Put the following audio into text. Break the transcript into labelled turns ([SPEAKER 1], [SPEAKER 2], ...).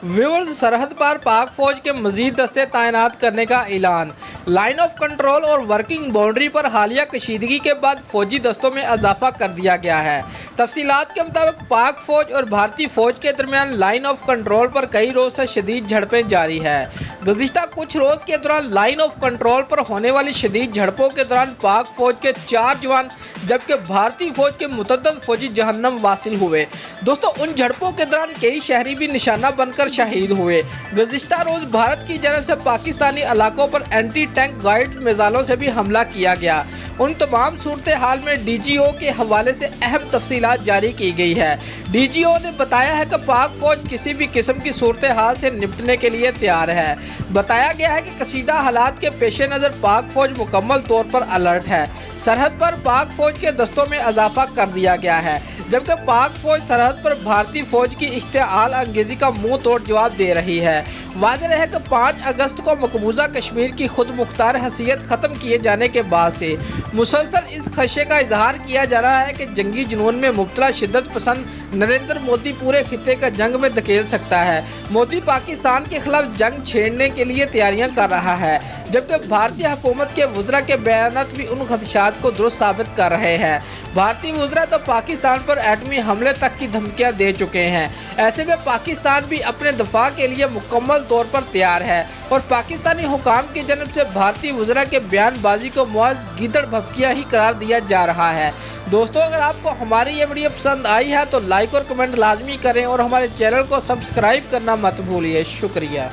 [SPEAKER 1] Viewers, सरहद पर पाक फौज के मजीद दस्ते तैनात करने का ऐलान। लाइन ऑफ कंट्रोल और वर्किंग बाउंड्री पर हालिया कशीदगी के बाद फौजी दस्तों में इजाफा कर दिया गया है। तफसीलात के मुताबिक पाक फौज और भारतीय फौज के दरमियान लाइन ऑफ कंट्रोल पर कई रोज से शदीद झड़पें जारी है। गुज़िश्ता कुछ रोज के दौरान लाइन ऑफ कंट्रोल पर होने वाली शदीद झड़पों के दौरान पाक फौज के 4 जवान जबकि भारतीय फौज के मुतअद्दिद फौजी जहन्नम वासिल हुए। दोस्तों, उन झड़पों के दौरान कई शहरी भी निशाना बनकर शहीद हुए। गुज़िश्ता रोज भारत की जानब से पाकिस्तानी इलाकों पर एंटी टैंक गाइड मिसाइलों से भी हमला किया गया। उन तमाम सूरत हाल में DGO के हवाले से अहम तफसीलात जारी की गई है। DGO ने बताया है कि पाक फौज किसी भी किस्म की सूरत हाल से निपटने के लिए तैयार है। बताया गया है कि कशीदा हालात के पेश नज़र पाक फौज मुकम्मल तौर पर अलर्ट है। सरहद पर पाक फौज के दस्तों में इजाफा कर दिया गया है, जबकि पाक फौज सरहद पर भारतीय फौज की इश्तिआल अंगेजी का मुंह तोड़ जवाब दे रही है। वाज़ेह है कि 5 अगस्त को मकबूजा कश्मीर की खुद मुख्तार हैसियत ख़त्म किए जाने के बाद से मुसलसल इस खदशे का इजहार किया जा रहा है कि जंगी जुनून में मुब्तला शिद्दत पसंद नरेंद्र मोदी पूरे खित्ते का जंग में धकेल सकता है। मोदी पाकिस्तान के खिलाफ जंग छेड़ने के लिए तैयारियां कर रहा है, जबकि भारतीय हुकूमत के वज़रा के बयानात भी उन खदशात को दुरुस्त साबित कर रहे हैं। भारतीय वज़रा तो पाकिस्तान पर एटमी हमले तक की धमकियां दे चुके हैं। ऐसे में पाकिस्तान भी अपने दफा के लिए मुकम्मल तौर पर तैयार है और पाकिस्तानी हुकाम की जानब से भारतीय वज़रा के बयानबाजी को मुआज़ गीदड़ भभकिया ही करार दिया जा रहा है। दोस्तों, अगर आपको हमारी ये वीडियो पसंद आई है तो लाइक और कमेंट लाजमी करें और हमारे चैनल को सब्सक्राइब करना मत भूलिए। शुक्रिया।